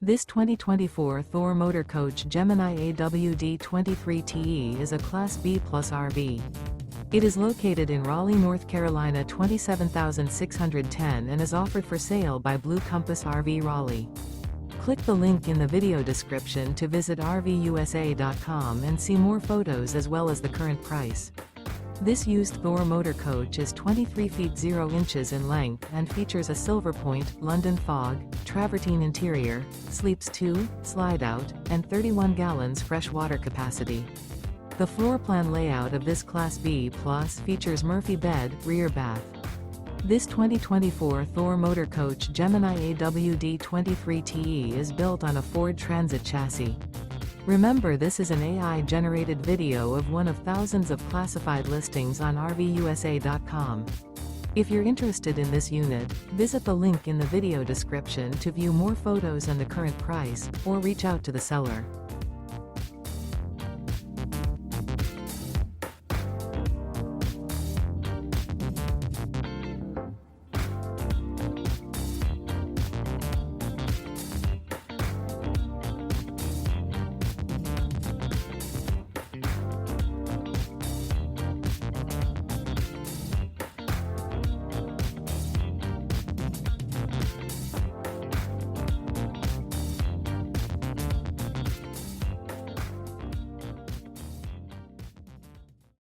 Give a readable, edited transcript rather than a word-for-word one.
This 2024 Thor Motor Coach Gemini AWD23TE is a Class B Plus RV. It is located in Raleigh, North Carolina 27610 and is offered for sale by Blue Compass RV Raleigh. Click the link in the video description to visit RVUSA.com and see more photos as well as the current price. This used Thor motor coach is 23 feet 0 inches in length and features a Silverpointe, London fog, Travertine interior, sleeps 2, Slideout, and 31 gallons fresh water capacity. The floor plan layout of this Class B Plus features Murphy bed, rear bath. This 2024 Thor motor coach Gemini AWD23TE is built on a Ford Transit chassis. Remember, this is an AI-generated video of one of thousands of classified listings on RVUSA.com. If you're interested in this unit, visit the link in the video description to view more photos and the current price, or reach out to the seller.